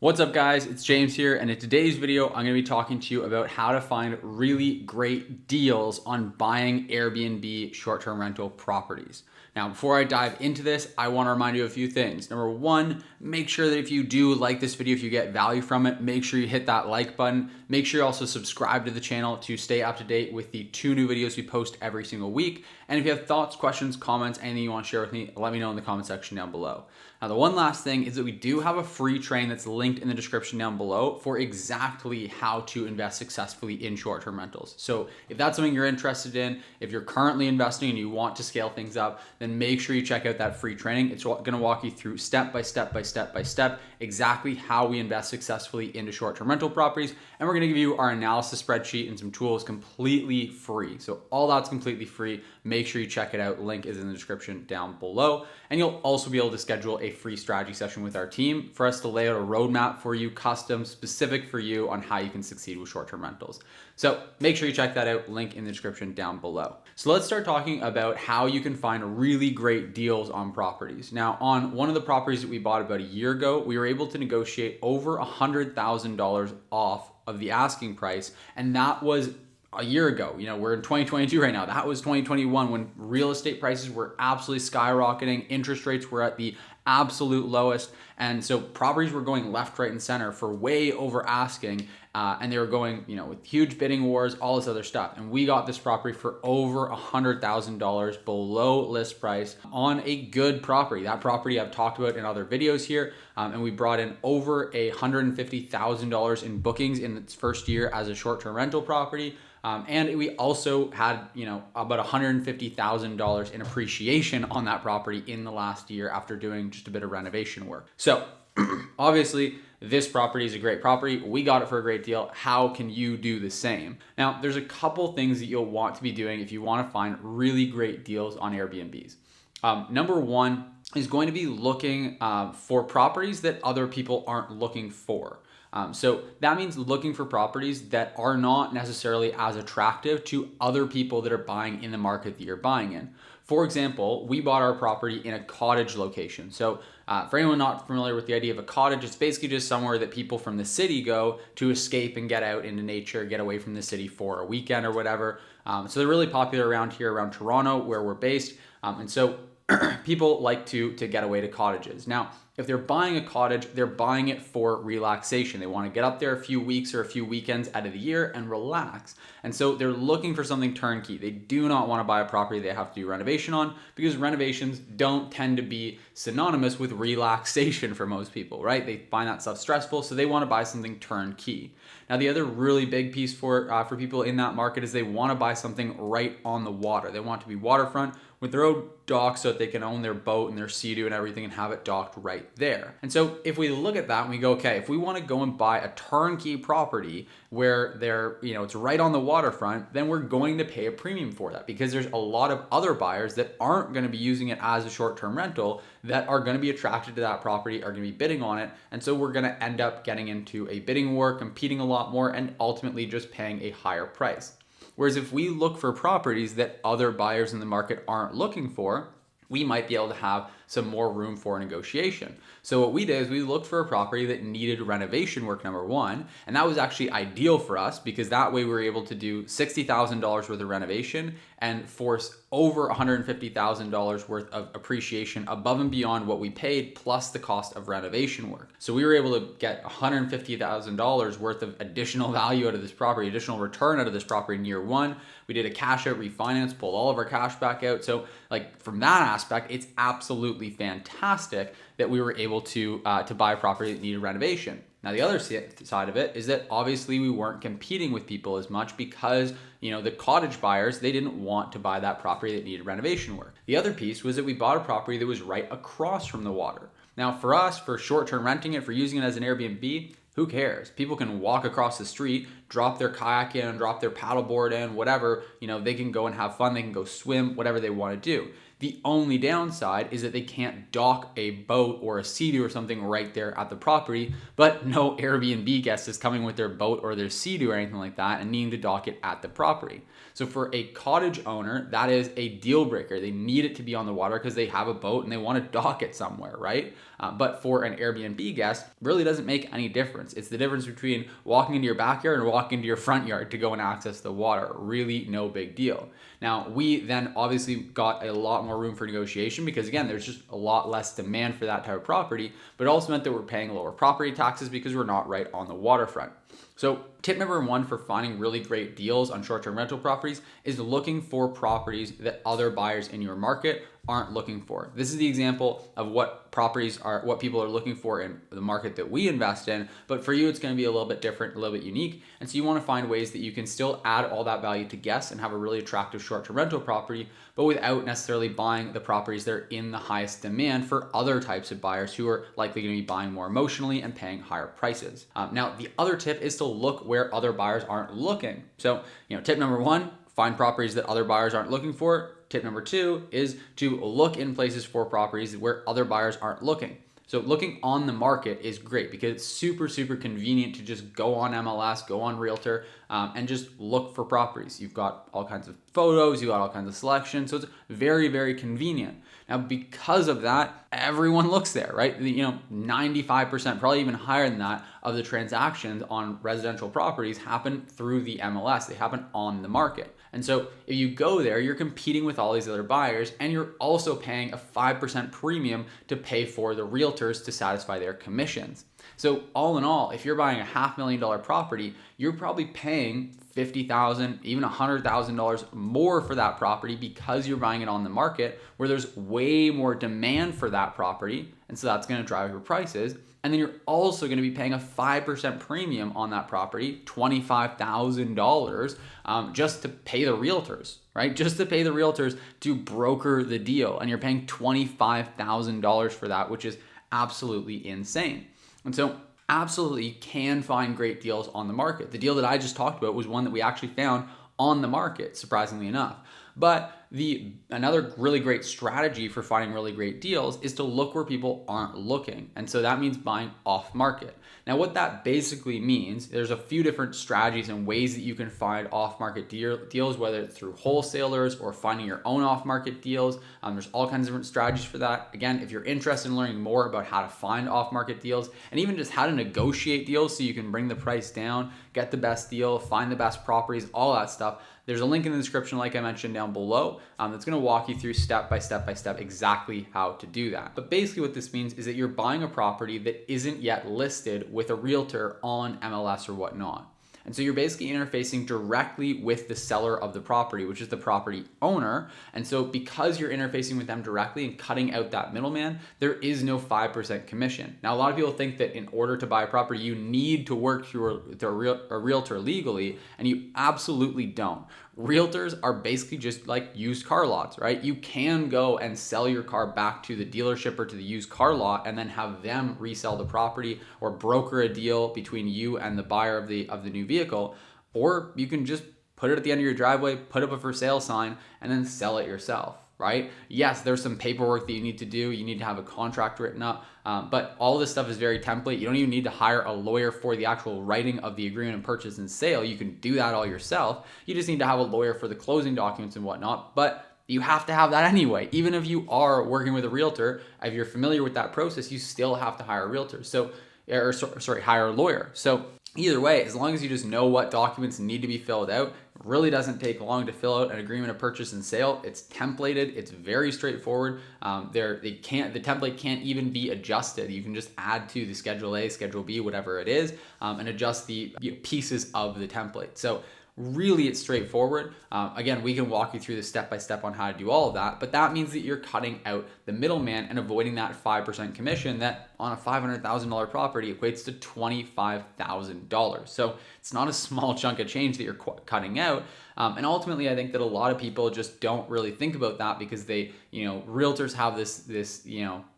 What's up guys, it's James here, and in today's video, I'm gonna be talking to you about how to find really great deals on buying Airbnb short-term rental properties. Now, before I dive into this, I wanna remind you of a few things. Number one, make sure that if you do like this video, if you get value from it, make sure you hit that like button. Make sure you also subscribe to the channel to stay up to date with the 2 new videos we post every single week. And if you have thoughts, questions, comments, anything you wanna share with me, let me know in the comment section down below. Now, the one last thing is that we do have a free training that's linked in the description down below for exactly how to invest successfully in short-term rentals. So if that's something you're interested in, if you're currently investing and you want to scale things up, then make sure you check out that free training. It's gonna walk you through step by step exactly how we invest successfully into short-term rental properties. And we're gonna give you our analysis spreadsheet and some tools completely free. So all that's completely free. Make sure you check it out. Link is in the description down below. And you'll also be able to schedule a free strategy session with our team for us to lay out a roadmap for you, custom, specific for you on how you can succeed with short-term rentals. So make sure you check that out, link in the description down below. So let's start talking about how you can find really great deals on properties. Now, on one of the properties that we bought about a year ago, we were able to negotiate over $100,000 off of the asking price, and that was a year ago. You know, we're in 2022 right now. That was 2021 when real estate prices were absolutely skyrocketing. Interest rates were at the absolute lowest. And so properties were going left, right, and center for way over asking. And they were going, with huge bidding wars, all this other stuff. And we got this property for over $100,000 below list price on a good property. That property I've talked about in other videos here. And we brought in over $150,000 in bookings in its first year as a short-term rental property. And we also had, about $150,000 in appreciation on that property in the last year after doing just a bit of renovation work. So obviously this property is a great property. We got it for a great deal. How can you do the same? Now, there's a couple things that you'll want to be doing if you want to find really great deals on Airbnbs. Number one is going to be looking for properties that other people aren't looking for. So that means looking for properties that are not necessarily as attractive to other people that are buying in the market that you're buying in. For example, we bought our property in a cottage location. So for anyone not familiar with the idea of a cottage, it's basically just somewhere that people from the city go to escape and get out into nature, get away from the city for a weekend or whatever. So they're really popular around here, around Toronto, where we're based. And so people like to get away to cottages. Now, if they're buying a cottage, they're buying it for relaxation. They want to get up there a few weeks or a few weekends out of the year and relax. And so they're looking for something turnkey. They do not want to buy a property they have to do renovation on, because renovations don't tend to be synonymous with relaxation for most people, right? They find that stuff stressful, so they want to buy something turnkey. Now, the other really big piece for people in that market is they want to buy something right on the water. They want to be waterfront with their own dock so that they can own their boat and their Sea-Doo and everything and have it docked right there. And so if we look at that and we go, okay, if we want to go and buy a turnkey property where it's right on the waterfront, then we're going to pay a premium for that, because there's a lot of other buyers that aren't going to be using it as a short-term rental that are going to be attracted to that property, are going to be bidding on it. And so we're going to end up getting into a bidding war, competing a lot more, and ultimately just paying a higher price. Whereas if we look for properties that other buyers in the market aren't looking for, we might be able to have some more room for negotiation. So what we did is we looked for a property that needed renovation work, number one, and that was actually ideal for us, because that way we were able to do $60,000 worth of renovation and force over $150,000 worth of appreciation above and beyond what we paid, plus the cost of renovation work. So we were able to get $150,000 worth of additional value out of this property, additional return out of this property in year one. We did a cash out refinance, pulled all of our cash back out. So from that aspect, it's absolutely fantastic that we were able to buy a property that needed renovation. Now, the other side of it is that obviously we weren't competing with people as much, because the cottage buyers, they didn't want to buy that property that needed renovation work. The other piece was that we bought a property that was right across from the water. Now, for us, for short-term renting it, for using it as an Airbnb, who cares? People can walk across the street, drop their kayak in, drop their paddleboard in, whatever. They can go and have fun. They can go swim, whatever they want to do. The only downside is that they can't dock a boat or a Sea-Doo or something right there at the property, but no Airbnb guest is coming with their boat or their Sea-Doo or anything like that and needing to dock it at the property. So for a cottage owner, that is a deal breaker. They need it to be on the water because they have a boat and they want to dock it somewhere, right? But for an Airbnb guest, really doesn't make any difference. It's the difference between walking into your backyard and walking into your front yard to go and access the water. Really no big deal. Now, we then obviously got a lot more room for negotiation because, again, there's just a lot less demand for that type of property, but it also meant that we're paying lower property taxes because we're not right on the waterfront. So tip number one for finding really great deals on short-term rental properties is looking for properties that other buyers in your market aren't looking for. This is the example of what people are looking for in the market that we invest in, but for you, it's going to be a little bit different, a little bit unique. And so you want to find ways that you can still add all that value to guests and have a really attractive short-term rental property, but without necessarily buying the properties that are in the highest demand for other types of buyers who are likely going to be buying more emotionally and paying higher prices. Now, the other tip is to look where other buyers aren't looking. So, tip number one, find properties that other buyers aren't looking for. Tip number two is to look in places for properties where other buyers aren't looking. So looking on the market is great because it's super, super convenient to just go on MLS, go on Realtor, and just look for properties. You've got all kinds of photos, you've got all kinds of selections. So it's very, very convenient. Now, because of that, everyone looks there, right? 95%, probably even higher than that, of the transactions on residential properties happen through the MLS. They happen on the market. And so if you go there, you're competing with all these other buyers, and you're also paying a 5% premium to pay for the realtors to satisfy their commissions. So all in all, if you're buying a $500,000 property, you're probably paying $50,000, even $100,000 more for that property because you're buying it on the market where there's way more demand for that property. And so that's going to drive your prices. And then you're also going to be paying a 5% premium on that property, $25,000, just to pay the realtors, right? Just to pay the realtors to broker the deal. And you're paying $25,000 for that, which is absolutely insane. And so absolutely you can find great deals on the market. The deal that I just talked about was one that we actually found on the market, surprisingly enough. But another really great strategy for finding really great deals is to look where people aren't looking. And so that means buying off market. Now, what that basically means, there's a few different strategies and ways that you can find off-market deals, whether it's through wholesalers or finding your own off-market deals. There's all kinds of different strategies for that. Again, if you're interested in learning more about how to find off-market deals and even just how to negotiate deals so you can bring the price down, get the best deal, find the best properties, all that stuff, there's a link in the description, like I mentioned down below, that's going to walk you through step by step exactly how to do that. But basically what this means is that you're buying a property that isn't yet listed with a realtor on MLS or whatnot. And so you're basically interfacing directly with the seller of the property, which is the property owner. And so because you're interfacing with them directly and cutting out that middleman, there is no 5% commission. Now, a lot of people think that in order to buy a property, you need to work through a realtor legally, and you absolutely don't. Realtors are basically just like used car lots, right? You can go and sell your car back to the dealership or to the used car lot and then have them resell the property or broker a deal between you and the buyer of the new vehicle. Or you can just put it at the end of your driveway, put up a for sale sign, and then sell it yourself, right? Yes, there's some paperwork that you need to do. You need to have a contract written up, but all this stuff is very template. You don't even need to hire a lawyer for the actual writing of the agreement of purchase and sale. You can do that all yourself. You just need to have a lawyer for the closing documents and whatnot, but you have to have that anyway. Even if you are working with a realtor, if you're familiar with that process, you still have to hire a realtor. Hire a lawyer. So either way, as long as you just know what documents need to be filled out, it really doesn't take long to fill out an agreement of purchase and sale. It's templated. It's very straightforward. The template can't even be adjusted. You can just add to the Schedule A, Schedule B, whatever it is, and adjust the pieces of the template. So really, it's straightforward. Again, we can walk you through the step-by-step on how to do all of that, but that means that you're cutting out the middleman and avoiding that 5% commission that on a $500,000 property equates to $25,000. So it's not a small chunk of change that you're cutting out. And ultimately, I think that a lot of people just don't really think about that because realtors have this,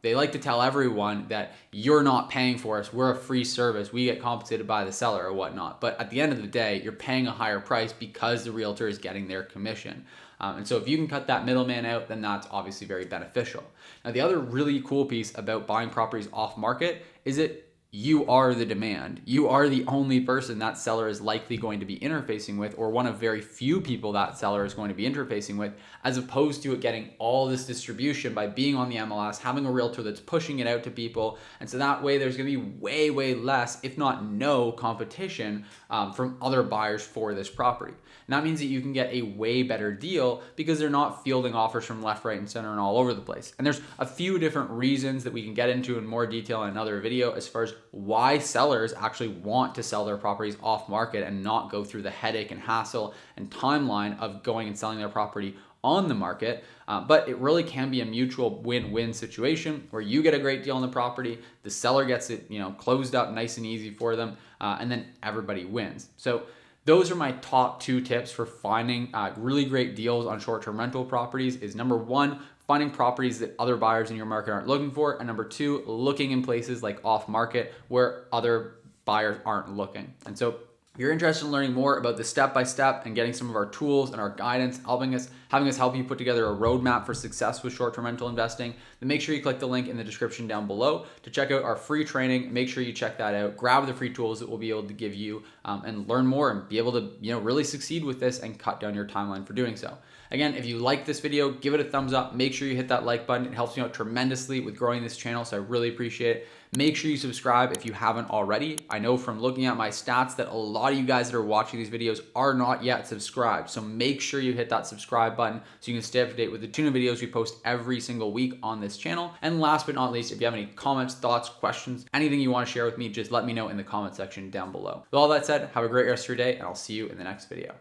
they like to tell everyone that you're not paying for us. We're a free service. We get compensated by the seller or whatnot. But at the end of the day, you're paying a higher price because the realtor is getting their commission. And so if you can cut that middleman out, then that's obviously very beneficial. Now, the other really cool piece about buying properties off market is that you are the demand. You are the only person that seller is likely going to be interfacing with, or one of very few people that seller is going to be interfacing with, as opposed to it getting all this distribution by being on the MLS, having a realtor that's pushing it out to people. And so that way there's going to be way, way less, if not no, competition from other buyers for this property. And that means that you can get a way better deal because they're not fielding offers from left, right, and center and all over the place. And there's a few different reasons that we can get into in more detail in another video as far as why sellers actually want to sell their properties off market and not go through the headache and hassle and timeline of going and selling their property on the market. But it really can be a mutual win-win situation where you get a great deal on the property, the seller gets it, closed up nice and easy for them, and then everybody wins. So those are my top 2 tips for finding really great deals on short-term rental properties is number 1, finding properties that other buyers in your market aren't looking for, and number 2, looking in places like off market where other buyers aren't looking. And so if you're interested in learning more about the step-by-step and getting some of our tools and our guidance, having us help you put together a roadmap for success with short-term rental investing, then make sure you click the link in the description down below to check out our free training. Make sure you check that out. Grab the free tools that we'll be able to give you and learn more and be able to really succeed with this and cut down your timeline for doing so. Again, if you like this video, give it a thumbs up. Make sure you hit that like button. It helps me out tremendously with growing this channel, so I really appreciate it. Make sure you subscribe if you haven't already. I know from looking at my stats that a lot of you guys that are watching these videos are not yet subscribed. So make sure you hit that subscribe button so you can stay up to date with the tuna videos we post every single week on this channel. And last but not least, if you have any comments, thoughts, questions, anything you want to share with me, just let me know in the comment section down below. With all that said, have a great rest of your day, and I'll see you in the next video.